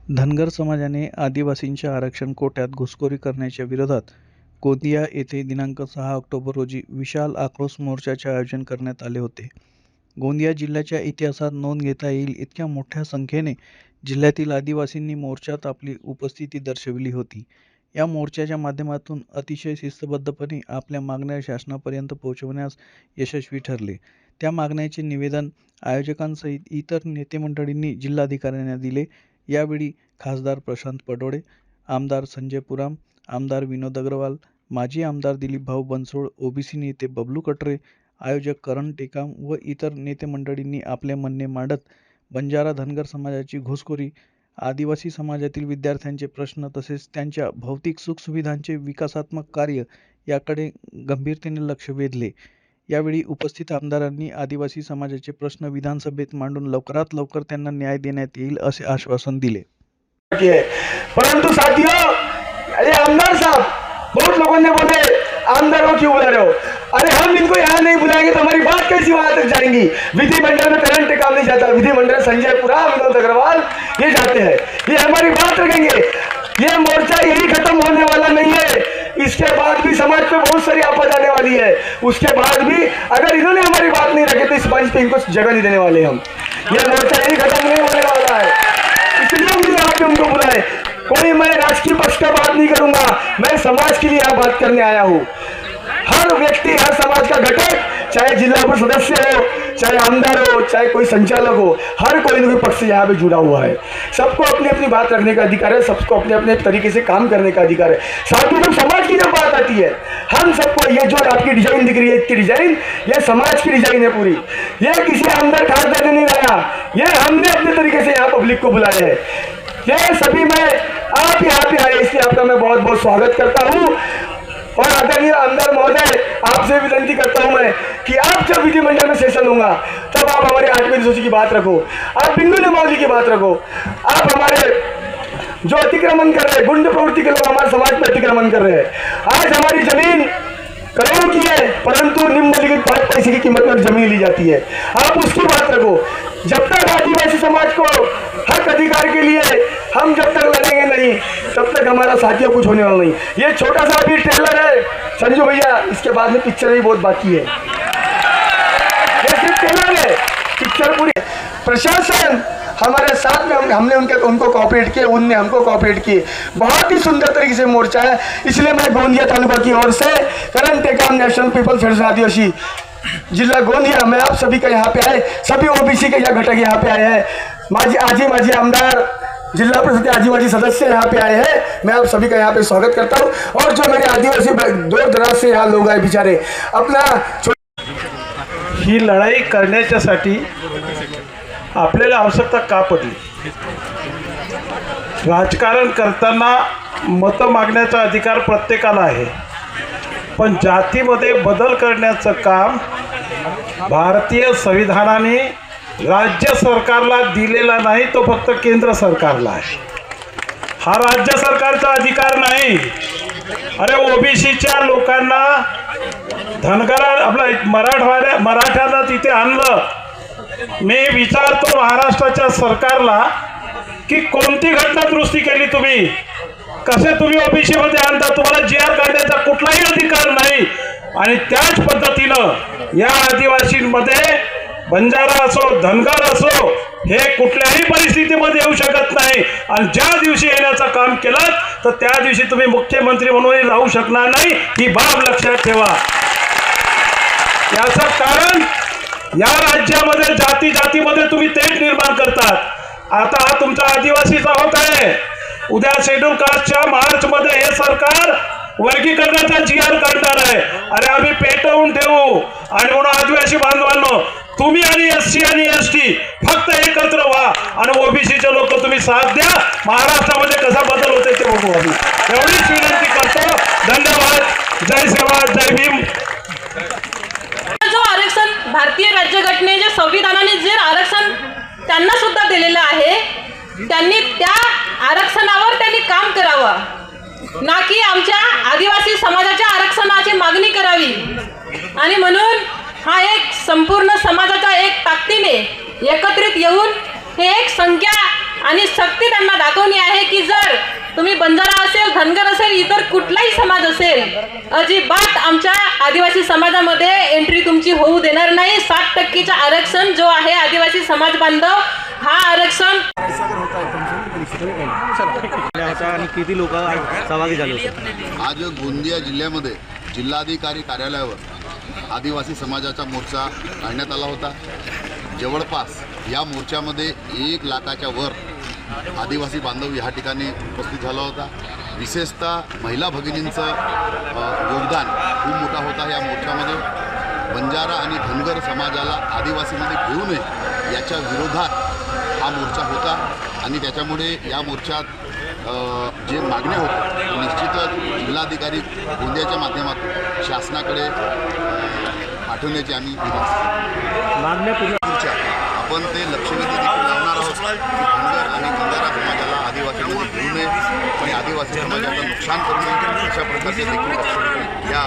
धनगर समाजाने आदिवासींच्या आरक्षण कोट्यात घुसखोरी करण्याच्या विरोधात गोंदिया येथे दिनांक 6 ऑक्टोबर रोजी विशाल आक्रोश मोर्चाचे आयोजन करण्यात आले होते. गोंदिया जिल्ह्याच्या इतिहासात नोंद घेता येईल इतक्या मोठ्या संख्येने जिल्ह्यातील आदिवासींनी मोर्चात आपली उपस्थिती दर्शविली होती. या मोर्चाच्या माध्यमातून अतिशय शिस्तबद्धपणे आपल्या मागण्या शासनापर्यंत पोहोचवण्यास यशस्वी ठरले. त्या मागण्यांचे निवेदन आयोजकांसहित इतर नेते मंडळींनी जिल्हाधिकाऱ्यांना दिले. यावेळी खासदार प्रशांत पडोळे, आमदार संजय पुराम, आमदार विनोद अग्रवाल, माजी आमदार दिलीपभाऊ बनसोड, ओबीसी नेते बबलू कटरे, आयोजक करण टेकाम व इतर नेते मंडळींनी आपले म्हणणे मांडत बंजारा धनगर समाजाची घुसखोरी, आदिवासी समाजातील विद्यार्थ्यांचे प्रश्न तसेच त्यांच्या भौतिक सुखसुविधांचे विकासात्मक कार्य याकडे गंभीरतेने लक्ष वेधले. यावेळी उपस्थित आमदारांनी आदिवासी समाजाचे प्रश्न विधानसभेत मांडून लवकरात लवकर त्यांना न्याय देण्यात येईल असे आश्वासन दिले. परंतु साथियों, अरे आमदार साहब, बहुत लोगों ने बोले आमदार को क्यों बुला रहे हो? अरे हम इनको यहाँ नहीं बुलाएंगे तो हमारी बात कैसी वहां तक जाएंगी? विधिमंडल में करंट काम नहीं जाता, विधिमंडल संजय पुराम, विनोद अग्रवाल ये जाते हैं, ये हमारी बात रखेंगे। ये मोर्चा यही खत्म होने वाला नहीं है, इसके बाद भी समाज पे बहुत सारी आपद आने वाली है। उसके बाद भी अगर इन्होंने हमारी बात नहीं रखी तो इस मंच पे इनको जगह नहीं देने वाले हम। ये मोर्चा यही खत्म नहीं होने वाला है, इसलिए हमने यहाँ पे उनको बुलाए। कोई मैं राजकीय पक्ष का बात नहीं करूंगा, मैं समाज के लिए यहाँ बात करने आया हूँ। हर व्यक्ति, हर समाज का घटक, चाहे जिला परिषद सदस्य हो, चाहे आमदार हो, चाहे कोई संचालक हो, हर कोई न कोई पक्ष से यहाँ पे जुड़ा हुआ है। सबको अपनी अपनी बात रखने का अधिकार है, सबको अपने अपने तरीके से काम करने का अधिकार है। साथ ही जब समाज की जब बात आती है, हम सबको, ये जो आपकी डिजाइन दिख रही है, इसकी डिजाइन ये समाज की डिजाइन है पूरी। ये किसी आमदार खासदार ने नहीं लाया, ये हमने अपने तरीके से यहाँ पब्लिक को बुलाया है। ये सभी मैं आप यहाँ पे आए इसलिए आपका मैं बहुत बहुत स्वागत करता हूँ। और आदरणीय आमदार महोदय, आपसे विनती करता हूं मैं कि आप जब विधिमंडल में सेशन होगा तब आप हमारे 8वें अनुसूची की बात रखो, आप बिंदु नियमावली की बात रखो। आप हमारे जो अतिक्रमण कर रहे हैं, गुंड प्रवृत्ति के लोग हमारे समाज में अतिक्रमण कर रहे हैं। आज हमारी जमीन करोड़ों की है, परंतु निम्नलिखित 5 पैसे की कीमत में जमीन ली जाती है, आप उसकी बात रखो। जब तक आदिवासी समाज को हक अधिकार के लिए हम जब तक लड़ेंगे नहीं, तब तक हमारा साथियों कुछ होने वाला नहीं। ये छोटा सा अभी ट्रेलर है संजू भैया, इसके बाद में पिक्चर ही बहुत बाकी है। ये सिर्फ ट्रेलर है, पिक्चर पूरी। प्रशासन हमारे साथ में, हमने उनको कोऑपरेट किए, उनने हमको कोऑपरेट किए। बहुत ही सुंदर तरीके से मोर्चा है, इसलिए मैं गोंदिया तालुका की ओर से Karan Tekam National People's Federation adivasi जिला गोंदिया, मैं आप सभी का यहाँ पे आए, सभी ओबीसी के घटक यहाँ पे आए हैं। माजी आमदार, जिला परिषद आदिवासी सदस्य यहाँ पे आए हैं, मैं आप सभी का यहाँ पे स्वागत करता हूँ। और जो मेरे आदिवासी दूर दराज से यहाँ लोग आए बिचारे अपना, ही लढाई करण्याच्यासाठी आपल्याला आवश्यकता का पडली? राजकारण करताना मत मागण्याचा अधिकार प्रत्येकाला आहे, पण जातीमध्ये बदल करण्याचं काम भारतीय संविधानाने राज्य सरकारला दिलेला नाही, तो फक्त केंद्र सरकारला आहे। हा राज्य सरकारचा अधिकार नाही। अरे ओबीसीच्या लोकांना, धनगरा, आपला मराठ्यांना तिथे आणलं। मी विचारतो महाराष्ट्राच्या सरकारला की कोणती घटना दुरुस्ती केली तुम्ही? कसे तुम्ही ओबीसी मध्ये आणता? तुम्हाला जीआर काढण्याचा कुठलाही अधिकार नाही। आणि त्याच पद्धतीनं या आदिवासींमध्ये बंजारा असो, धनगर असो, हे कुठल्याही परिस्थितीमध्ये येऊ शकत नाही। आणि ज्या दिवशी येण्याचं काम केलं तर त्या दिवशी तुम्ही मुख्यमंत्री म्हणून राहू शकणार नाही, ही बाब लक्षात ठेवा। याचं कारण या राज्यामध्ये जातीमध्ये तुम्ही तेढ निर्माण करतात। आता हा तुमचा आदिवासीचा होत आहे, उद्या शेड्यूल कास्टच्या मार्च मध्ये हे सरकार वर्गीकरणाचा जीआर काढणार आहे। अरे आम्ही पेटवून ठेवू। आणि म्हणून आदिवासी बांधवांनो, तुम्ही आणि एससी आणि एसटी फक्त एकत्र व्हा आणि ओबीसीचे लोक तुम्ही साथ द्या। महाराष्ट्रामध्ये कसा बदल होते ते बघू आम्ही, एवढीच विनंती करतो। धन्यवाद। जय सेवा, जय भीम। जो आरक्षण भारतीय राज्यघटनेच्या संविधानाने जे आरक्षण त्यांना सुद्धा दिलेलं आहे, त्यांनी त्या आरक्षणावर त्यांनी काम करावं, ना की आमच्या आदिवासी समाजाच्या आरक्षणाची मागणी करावी। आणि म्हणून हा एक संपूर्ण समाजाचा एक ताकदीने एकत्रित येऊन हे एक संख्या आणि शक्ती त्यांना दाखवणी आहे। बंजारा असेल, धनगर असेल, इतर कुठलाही समाज असेल, अजिबात आमच्या आदिवासी समाजामध्ये एंट्री तुमची होऊ देणार नाही. 60% आरक्षण जो आहे आदिवासी समाज बांधव हा आरक्षण आणि किती लोक सहभागी झाले होते? आज गोंदिया जिल्ह्यामध्ये जिल्हाधिकारी कार्यालयावर आदिवासी समाजाचा मोर्चा काढण्यात आला होता. जवळपास या मोर्चामध्ये 1 लाखाच्या वर आदिवासी बांधव ह्या ठिकाणी उपस्थित झाला होता. विशेषतः महिला भगिनींचं योगदान खूप मोठा होता. या मोर्चामध्ये बंजारा आणि धनगर समाजाला आदिवासीमध्ये घेऊ नये याच्या विरोधात हा मोर्चा होता आणि त्याच्यामुळे या मोर्चात जे मागण्या होत्या निश्चितच जिल्हाधिकारी गोंदियाच्या माध्यमातून शासनाकडे पाठवण्याची आम्ही मागण्या पुढच्या आपण ते लक्षवेधी देखील लावणार आहोत की धनगर आणि बंजारा समाजाला आदिवासीमध्ये घेऊ नये आणि आदिवासी समाजाचं नुकसान करू नये अशा प्रकारचे देखील या